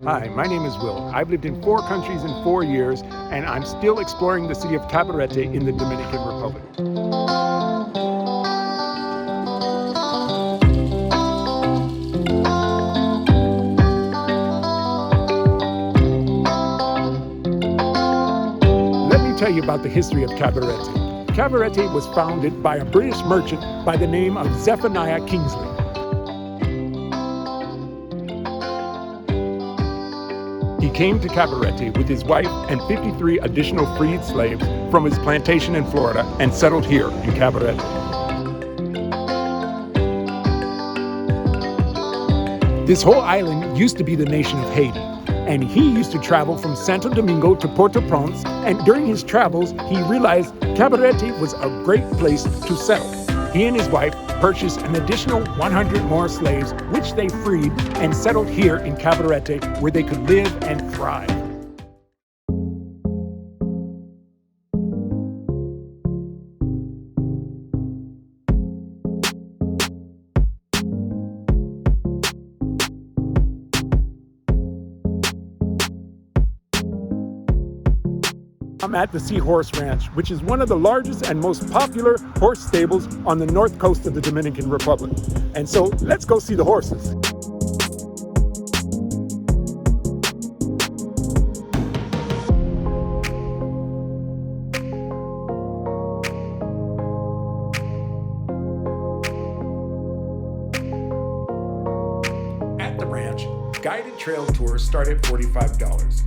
Hi, my name is Will. I've lived in 4 countries in 4 years, and I'm still exploring the city of Cabarete in the Dominican Republic. Let me tell you about the history of Cabarete. Cabarete was founded by a British merchant by the name of Zephaniah Kingsley. He came to Cabarete with his wife and 53 additional freed slaves from his plantation in Florida and settled here in Cabarete. This whole island used to be the nation of Haiti, and he used to travel from Santo Domingo to Port-au-Prince, and during his travels, he realized Cabarete was a great place to settle. He and his wife purchased an additional 100 more slaves, which they freed and settled here in Cabarete, where they could live and thrive. I'm at the Seahorse Ranch, which is one of the largest and most popular horse stables on the north coast of the Dominican Republic. And so let's go see the horses. At the ranch, guided trail tours start at $45.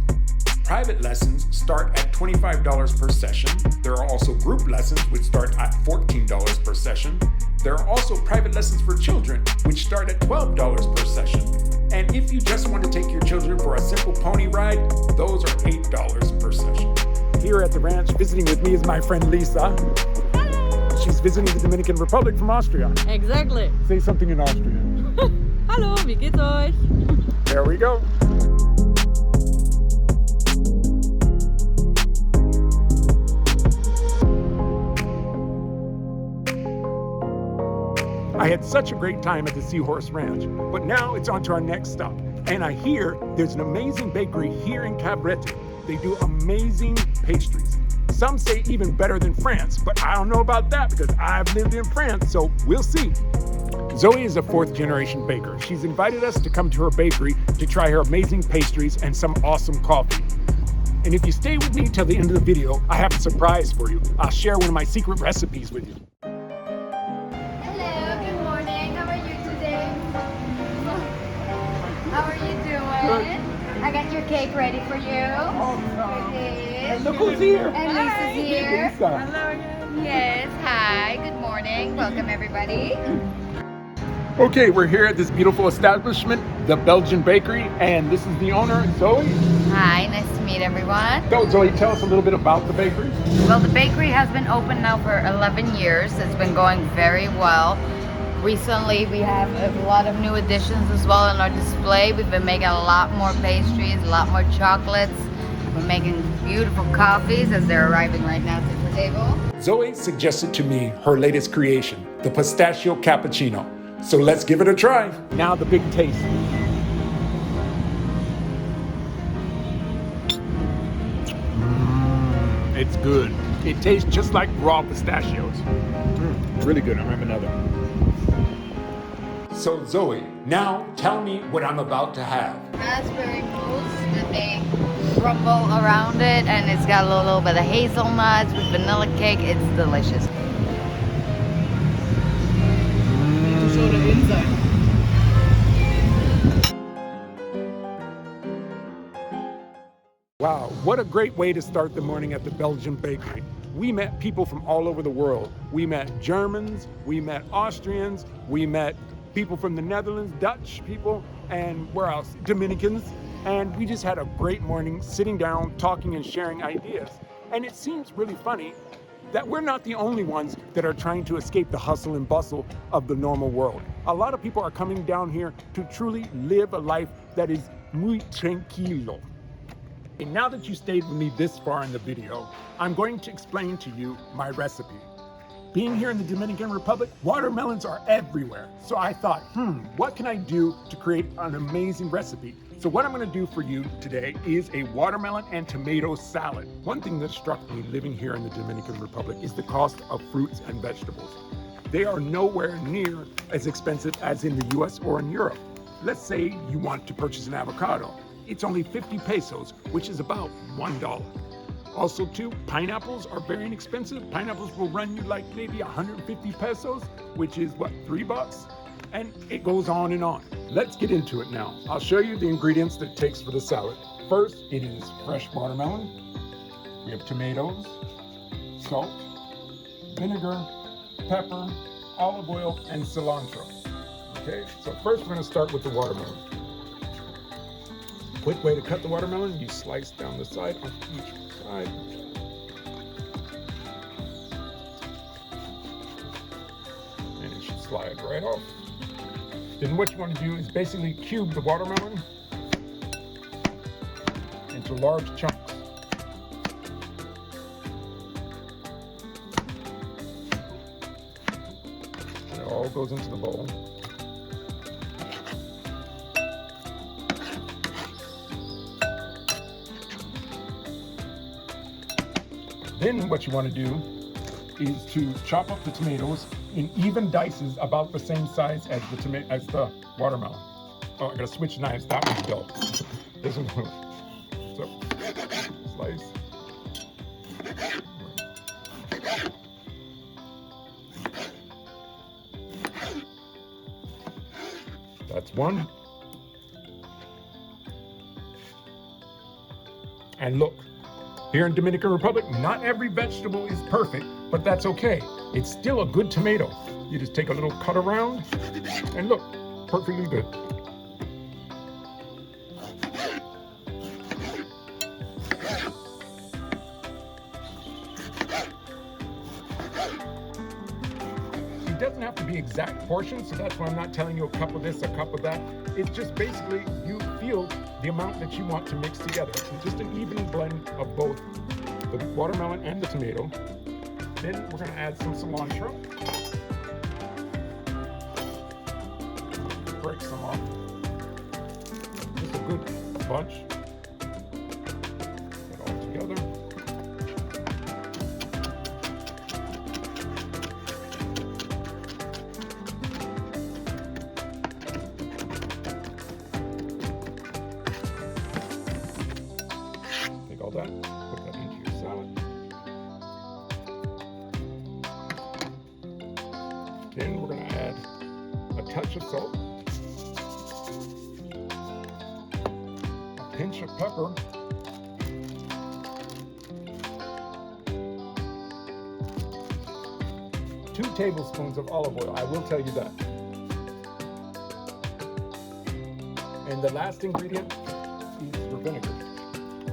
Private lessons start at $25 per session. There are also group lessons which start at $14 per session. There are also private lessons for children which start at $12 per session. And if you just want to take your children for a simple pony ride, those are $8 per session. Here at the ranch, visiting with me is my friend Lisa. Hello. She's visiting the Dominican Republic from Austria. Exactly. Say something in Austrian. Hallo, wie geht's euch? There we go. I had such a great time at the Seahorse Ranch, but now it's on to our next stop. And I hear there's an amazing bakery here in Cabarete. They do amazing pastries. Some say even better than France, but I don't know about that because I've lived in France, so we'll see. Zoe is a 4th generation baker. She's invited us to come to her bakery to try her amazing pastries and some awesome coffee. And if you stay with me till the end of the video, I have a surprise for you. I'll share one of my secret recipes with you. How are you doing? I got your cake ready for you. And look who's here. And Lisa's here. Lisa. Hello again. Yes, hi, good morning. Welcome everybody. Okay, we're here at this beautiful establishment, the Belgium Bakery, and this is the owner, Zoe. Hi, nice to meet everyone. So, Zoe, tell us a little bit about the bakery. Well, the bakery has been open now for 11 years. It's been going very well. Recently, we have a lot of new additions as well in our display. We've been making a lot more pastries, a lot more chocolates. We're making beautiful coffees as they're arriving right now to the table. Zoe suggested to me her latest creation, the pistachio cappuccino. So let's give it a try. Now the big taste. It's good. It tastes just like raw pistachios. Really good. I'm having another. So Zoe, now tell me what I'm about to have. Raspberry mousse that they crumble around it, and it's got a little bit of hazelnuts with vanilla cake. It's delicious. Show the inside. Wow, what a great way to start the morning at the Belgium Bakery. We met people from all over the world. We met Germans, we met Austrians, we met people from the Netherlands, Dutch people, and where else? Dominicans. And we just had a great morning sitting down, talking and sharing ideas. And it seems really funny that we're not the only ones that are trying to escape the hustle and bustle of the normal world. A lot of people are coming down here to truly live a life that is muy tranquilo. And now that you stayed with me this far in the video, I'm going to explain to you my recipe. Being here in the Dominican Republic, watermelons are everywhere. So I thought, what can I do to create an amazing recipe? So what I'm gonna do for you today is a watermelon and tomato salad. One thing that struck me living here in the Dominican Republic is the cost of fruits and vegetables. They are nowhere near as expensive as in the US or in Europe. Let's say you want to purchase an avocado. It's only 50 pesos, which is about $1. Also too, pineapples are very inexpensive. Pineapples will run you like maybe 150 pesos, which is what, $3? And it goes on and on. Let's get into it now. I'll show you the ingredients that it takes for the salad. First, it is fresh watermelon. We have tomatoes, salt, vinegar, pepper, olive oil, and cilantro. Okay, so first we're gonna start with the watermelon. Quick way to cut the watermelon, you slice down the side on each side. And it should slide right off. Then what you want to do is basically cube the watermelon into large chunks. And it all goes into the bowl. Then what you want to do is to chop up the tomatoes in even dices about the same size as the watermelon. Oh, I gotta switch knives. That one's dull. Doesn't move. So slice. That's one. And look. Here in Dominican Republic, not every vegetable is perfect, but that's okay. It's still a good tomato. You just take a little cut around, and look, perfectly good. It doesn't have to be exact portions, so that's why I'm not telling you a cup of this, a cup of that. It's just basically you feel the amount that you want to mix together. And just an even blend of both the watermelon and the tomato. Then we're gonna add some cilantro. Break some off. Just a good bunch. Put it all together. Take all that, put that into your salad. Then we're going to add a touch of salt, a pinch of pepper, two tablespoons of olive oil. I will tell you that. And the last ingredient is your vinegar.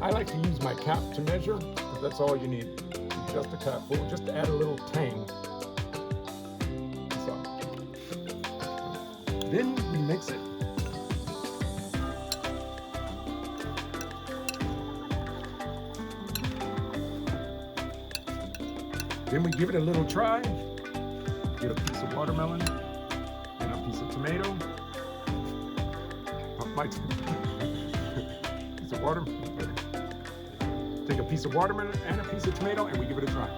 I like to use my cap to measure, because that's all you need. Just a capful, just to add a little tang. So, then we mix it. Then we give it a little try. Get a piece of watermelon and a piece of tomato. Piece of watermelon. Take a piece of watermelon and a piece of tomato, and we give it a try.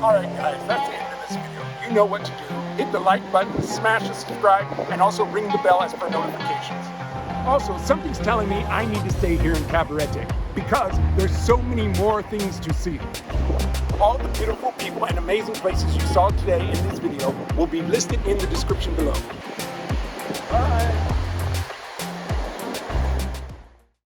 All right, guys, that's the end of this video. You know what to do. Hit the like button, smash the subscribe, and also ring the bell as for notifications. Also, something's telling me I need to stay here in Cabarete because there's so many more things to see. All the beautiful people and amazing places you saw today in this video will be listed in the description below.